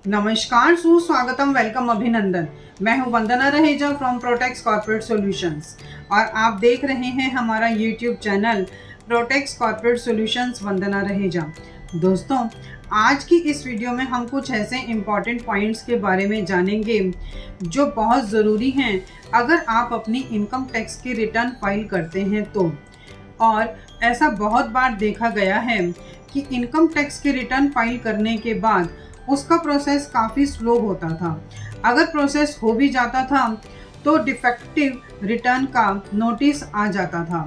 नमस्कार, सुस्वागतम, वेलकम, अभिनंदन। मैं हूं वंदना रहेजा फ्रॉम प्रोटेक्स कॉर्पोरेट सॉल्यूशंस और आप देख रहे हैं हमारा यूट्यूब चैनल प्रोटेक्स कॉर्पोरेट सॉल्यूशंस वंदना रहेजा। दोस्तों, आज की इस वीडियो में हम कुछ ऐसे इम्पॉर्टेंट पॉइंट्स के बारे में जानेंगे जो बहुत ज़रूरी हैं अगर आप अपनी इनकम टैक्स की रिटर्न फाइल करते हैं तो। और ऐसा बहुत बार देखा गया है कि इनकम टैक्स की रिटर्न फाइल करने के बाद उसका प्रोसेस काफ़ी स्लो होता था। अगर प्रोसेस हो भी जाता था तो डिफेक्टिव रिटर्न का नोटिस आ जाता था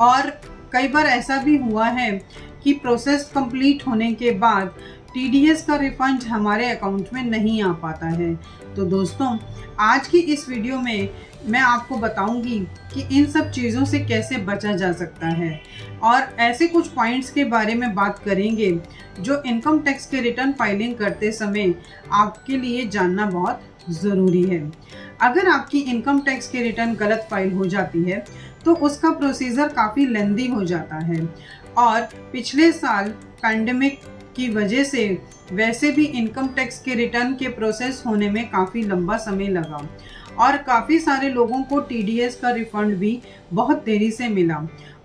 और कई बार ऐसा भी हुआ है कि प्रोसेस कंप्लीट होने के बाद टीडीएस का रिफंड हमारे अकाउंट में नहीं आ पाता है। तो दोस्तों, आज की इस वीडियो में मैं आपको बताऊंगी कि इन सब चीज़ों से कैसे बचा जा सकता है और ऐसे कुछ पॉइंट्स के बारे में बात करेंगे जो इनकम टैक्स के रिटर्न फाइलिंग करते समय आपके लिए जानना बहुत ज़रूरी है। अगर आपकी इनकम टैक्स की रिटर्न गलत फाइल हो जाती है तो उसका प्रोसीजर काफ़ी लेंदी हो जाता है और पिछले साल पैंडेमिक की वजह से वैसे भी इनकम टैक्स के रिटर्न के प्रोसेस होने में काफ़ी लंबा समय लगा और काफ़ी सारे लोगों को टीडीएस का रिफंड भी बहुत देरी से मिला।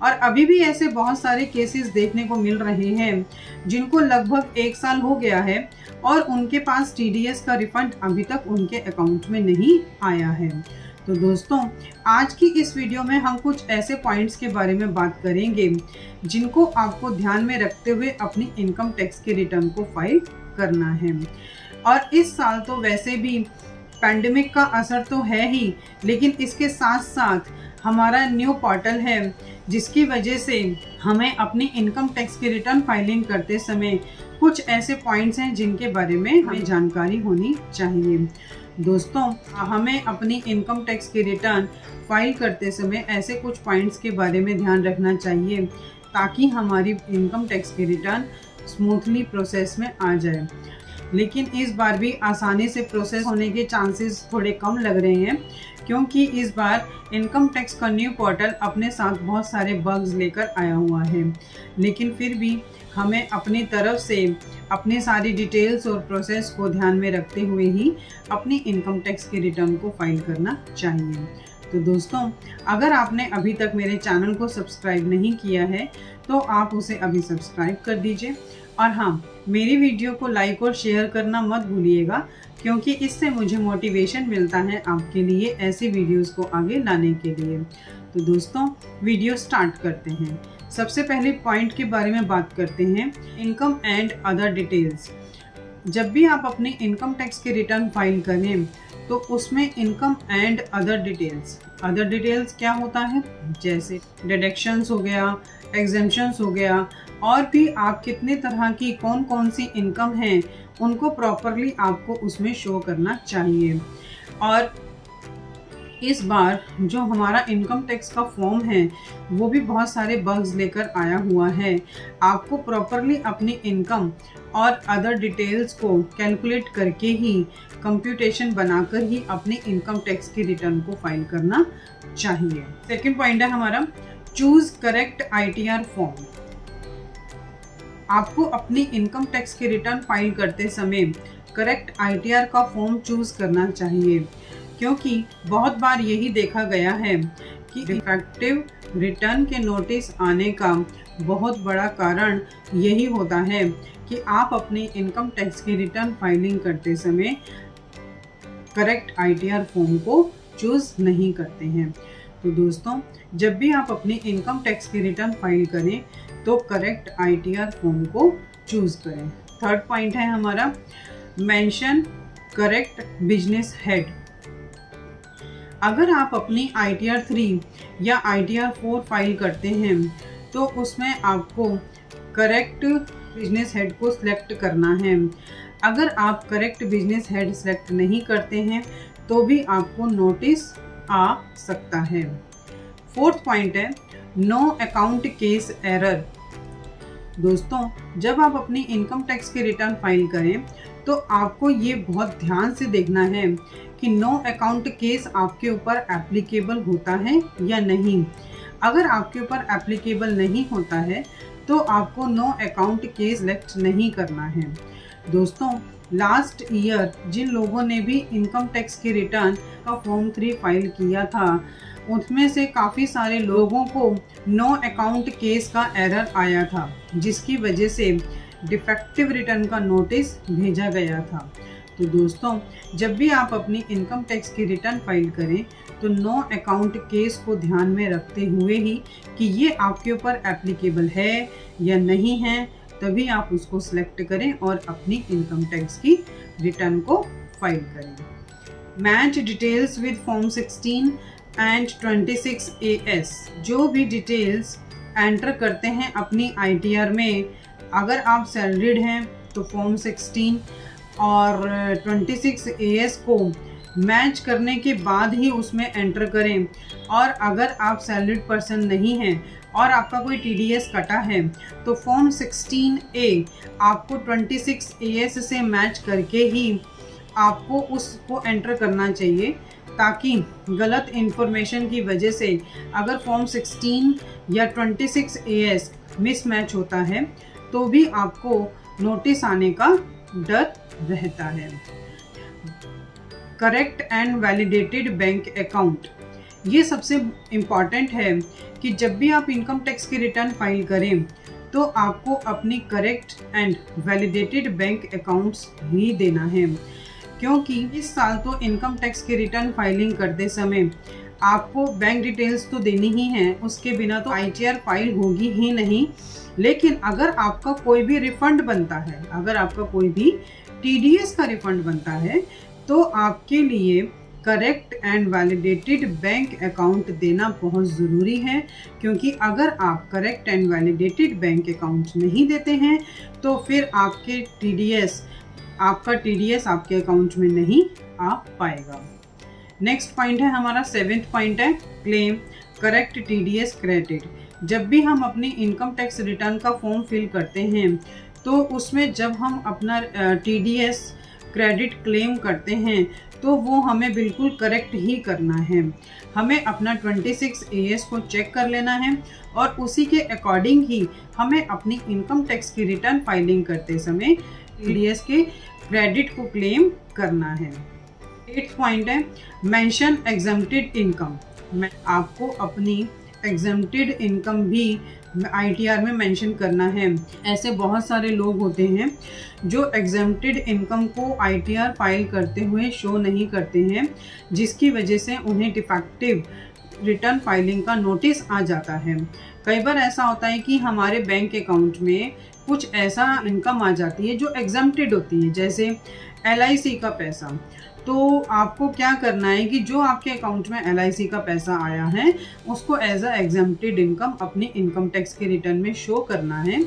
और अभी भी ऐसे बहुत सारे केसेस देखने को मिल रहे हैं जिनको लगभग 1 साल हो गया है और उनके पास टीडीएस का रिफंड अभी तक उनके अकाउंट में नहीं आया है। तो दोस्तों, आज की इस वीडियो में हम कुछ ऐसे पॉइंट्स के बारे में बात करेंगे जिनको आपको ध्यान में रखते हुए अपनी इनकम टैक्स के रिटर्न को फाइल करना है। और इस साल तो वैसे भी पैंडेमिक का असर तो है ही, लेकिन इसके साथ साथ हमारा न्यू पोर्टल है जिसकी वजह से हमें अपनी इनकम टैक्स की रिटर्न फाइलिंग करते समय कुछ ऐसे पॉइंट्स हैं जिनके बारे में हमें जानकारी होनी चाहिए। दोस्तों, हमें अपनी इनकम टैक्स की रिटर्न फाइल करते समय ऐसे कुछ पॉइंट्स के बारे में ध्यान रखना चाहिए ताकि हमारी इनकम टैक्स की रिटर्न स्मूथली प्रोसेस में आ जाए। लेकिन इस बार भी आसानी से प्रोसेस होने के चांसेस थोड़े कम लग रहे हैं क्योंकि इस बार इनकम टैक्स का न्यू पोर्टल अपने साथ बहुत सारे बग्स लेकर आया हुआ है। लेकिन फिर भी हमें अपनी तरफ से अपनी सारी डिटेल्स और प्रोसेस को ध्यान में रखते हुए ही अपनी इनकम टैक्स की रिटर्न को फाइल करना चाहिए। तो दोस्तों, अगर आपने अभी तक मेरे चैनल को सब्सक्राइब नहीं किया है तो आप उसे अभी सब्सक्राइब कर दीजिए और हाँ, मेरी वीडियो को लाइक और शेयर करना मत भूलिएगा क्योंकि इससे मुझे मोटिवेशन मिलता है आपके लिए ऐसी वीडियोस को आगे लाने के लिए। तो दोस्तों, वीडियो स्टार्ट करते हैं। सबसे पहले पॉइंट के बारे में बात करते हैं, इनकम एंड अदर डिटेल्स। जब भी आप अपनी इनकम टैक्स की रिटर्न फाइल करें तो उसमें इनकम एंड अदर डिटेल्स क्या होता है, जैसे डिडक्शंस हो गया, एग्जेम्पशंस हो गया और भी आप कितने तरह की कौन कौन सी इनकम हैं उनको प्रॉपरली आपको उसमें शो करना चाहिए। और इस बार जो हमारा इनकम टैक्स का फॉर्म है वो भी बहुत सारे बग्स लेकर आया हुआ है। आपको प्रॉपरली अपनी इनकम और अदर डिटेल्स को कैलकुलेट करके ही कंप्यूटेशन बनाकर ही अपनी इनकम टैक्स की रिटर्न को फाइल करना चाहिए। सेकंड पॉइंट है हमारा, चूज करेक्ट आईटीआर फॉर्म। आपको अपनी इनकम टैक्स की रिटर्न फाइल करते समय करेक्ट आईटीआर का फॉर्म चूज करना चाहिए क्योंकि बहुत बार यही देखा गया है कि डिफेक्टिव रिटर्न के नोटिस आने का बहुत बड़ा कारण यही होता है कि आप अपनी इनकम टैक्स की रिटर्न फाइलिंग करते समय करेक्ट आईटीआर फॉर्म को चूज नहीं करते हैं। तो दोस्तों, जब भी आप अपनी इनकम टैक्स की रिटर्न फाइल करें तो करेक्ट आईटीआर फॉर्म को चूज करें। थर्ड पॉइंट है हमारा, मेंशन करेक्ट बिजनेस हेड। अगर आप अपनी ITR 3 या ITR 4 फाइल करते हैं तो उसमें आपको करेक्ट बिजनेस हेड को सिलेक्ट करना है। अगर आप करेक्ट बिजनेस हेड सिलेक्ट नहीं करते हैं तो भी आपको नोटिस आ सकता है। फोर्थ पॉइंट है, नो अकाउंट केस एरर। दोस्तों, जब आप अपनी इनकम टैक्स की रिटर्न फाइल करें तो आपको ये बहुत ध्यान से देखना है कि नो अकाउंट केस आपके ऊपर एप्लीकेबल होता है या नहीं। अगर आपके ऊपर एप्लीकेबल नहीं होता है तो आपको नो अकाउंट केस सिलेक्ट नहीं करना है। दोस्तों, लास्ट ईयर जिन लोगों ने भी इनकम टैक्स की रिटर्न का फॉर्म 3 फाइल किया था, उसमें से काफ़ी सारे लोगों को नो अकाउंट केस का एरर आया था, जिसकी वजह से डिफेक्टिव रिटर्न का नोटिस भेजा गया था। तो दोस्तों, जब भी आप अपनी इनकम टैक्स की रिटर्न फाइल करें तो नो अकाउंट केस को ध्यान में रखते हुए ही कि ये आपके ऊपर एप्लीकेबल है या नहीं है, तभी आप उसको सिलेक्ट करें और अपनी इनकम टैक्स की रिटर्न को फाइल करें। Match details with form 16 and 26 AS। जो भी डिटेल्स एंटर करते हैं अपनी ITR में, अगर आप सैलरीड हैं तो फॉर्म 16 और 26 AS को मैच करने के बाद ही उसमें एंटर करें। और अगर आप सैलरीड पर्सन नहीं हैं और आपका कोई TDS कटा है तो फॉर्म 16A आपको 26 AS से मैच करके ही आपको उसको एंटर करना चाहिए, ताकि गलत इन्फॉर्मेशन की वजह से अगर फॉर्म 16 या 26 AS मिसमैच होता है तो भी आपको नोटिस आने का डर रहता है। Correct and validated bank account, ये सबसे इम्पॉर्टेंट है कि जब भी आप इनकम टैक्स की रिटर्न फाइल करें तो आपको अपनी correct and validated bank accounts ही देना है, क्योंकि इस साल तो इनकम टैक्स की रिटर्न फाइलिंग करते समय आपको बैंक डिटेल्स तो देनी ही है, उसके बिना तो ITR फाइल होगी ही नहीं। लेकिन अगर आपका कोई भी रिफंड बनता है, अगर आपका कोई भी TDS का रिफंड बनता है, तो आपके लिए correct and validated bank account देना बहुत ज़रूरी है, क्योंकि अगर आप correct and validated bank account नहीं देते हैं तो फिर आपका TDS आपके अकाउंट में नहीं आ पाएगा। नेक्स्ट पॉइंट है हमारा 7th पॉइंट है क्लेम करेक्ट TDS क्रेडिट। जब भी हम अपनी इनकम टैक्स रिटर्न का फॉर्म फिल करते हैं तो उसमें जब हम अपना TDS क्रेडिट क्लेम करते हैं तो वो हमें बिल्कुल करेक्ट ही करना है। हमें अपना 26 AS को चेक कर लेना है और उसी के अकॉर्डिंग ही हमें अपनी इनकम टैक्स की रिटर्न फाइलिंग करते समय TDS के क्रेडिट को क्लेम करना है। 8th पॉइंट है मेंशन एग्जम्प्टेड इनकम। आपको अपनी एग्जम्प्टेड इनकम भी ITR में मेंशन करना है। ऐसे बहुत सारे लोग होते हैं जो एग्जम्प्टेड इनकम को ITR फाइल करते हुए शो नहीं करते हैं, जिसकी वजह से उन्हें डिफेक्टिव रिटर्न फाइलिंग का नोटिस आ जाता है। कई बार ऐसा होता है कि हमारे बैंक अकाउंट में कुछ ऐसा इनकम आ जाती है जो एग्जम्प्टेड होती है, जैसे LIC का पैसा। तो आपको क्या करना है कि जो आपके अकाउंट में LIC का पैसा आया है उसको एज अ एग्जम्प्टेड इनकम अपनी इनकम टैक्स के रिटर्न में शो करना है।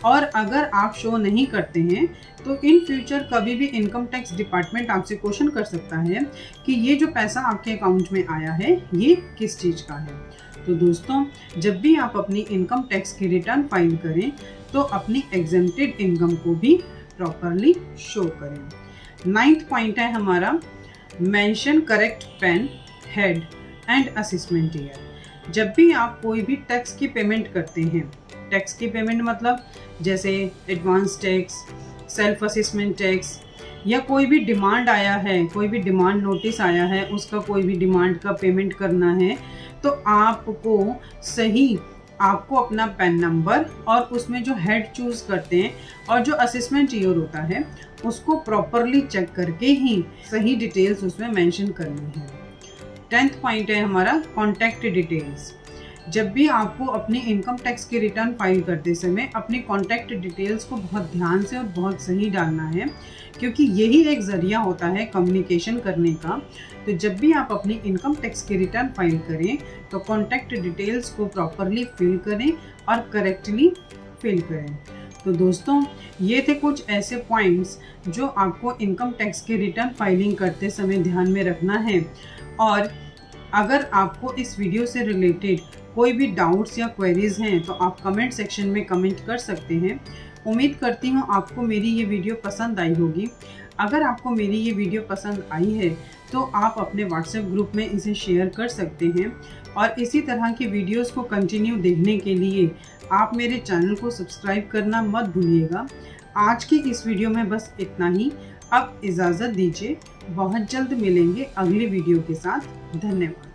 और अगर आप शो नहीं करते हैं तो इन फ्यूचर कभी भी इनकम टैक्स डिपार्टमेंट आपसे क्वेश्चन कर सकता है कि ये जो पैसा आपके अकाउंट में आया है ये किस चीज़ का है। तो दोस्तों, जब भी आप अपनी इनकम टैक्स की रिटर्न फाइल करें तो अपनी एग्जम्प्टेड इनकम को भी प्रॉपरली शो करें। 9th पॉइंट है हमारा mention correct pan head and assessment year. जब भी आप कोई भी टैक्स की पेमेंट करते हैं, टैक्स की पेमेंट मतलब जैसे advance tax, self assessment tax, या कोई भी डिमांड आया है, कोई भी डिमांड नोटिस आया है, उसका कोई भी डिमांड का पेमेंट करना है, तो आपको अपना पैन नंबर और उसमें जो हेड चूज़ करते हैं और जो असेसमेंट ईयर होता है उसको प्रॉपरली चेक करके ही सही डिटेल्स उसमें मेंशन करनी है। 10th पॉइंट है हमारा कॉन्टैक्ट डिटेल्स। जब भी आपको अपनी इनकम टैक्स की रिटर्न फाइल करते समय अपनी कॉन्टैक्ट डिटेल्स को बहुत ध्यान से और बहुत सही डालना है, क्योंकि यही एक ज़रिया होता है कम्युनिकेशन करने का। तो जब भी आप अपनी इनकम टैक्स की रिटर्न फाइल करें तो कॉन्टैक्ट डिटेल्स को प्रॉपरली फिल करें और करेक्टली फिल करें। तो दोस्तों, ये थे कुछ ऐसे पॉइंट्स जो आपको इनकम टैक्स की रिटर्न फाइलिंग करते समय ध्यान में रखना है। और अगर आपको इस वीडियो से रिलेटेड कोई भी डाउट्स या क्वेरीज़ हैं तो आप कमेंट सेक्शन में कमेंट कर सकते हैं। उम्मीद करती हूँ आपको मेरी ये वीडियो पसंद आई होगी। अगर आपको मेरी ये वीडियो पसंद आई है तो आप अपने व्हाट्सएप ग्रुप में इसे शेयर कर सकते हैं। और इसी तरह की वीडियोस को कंटिन्यू देखने के लिए आप मेरे चैनल को सब्सक्राइब करना मत भूलिएगा। आज की इस वीडियो में बस इतना ही। अब इजाज़त दीजिए, बहुत जल्द मिलेंगे अगली वीडियो के साथ। धन्यवाद।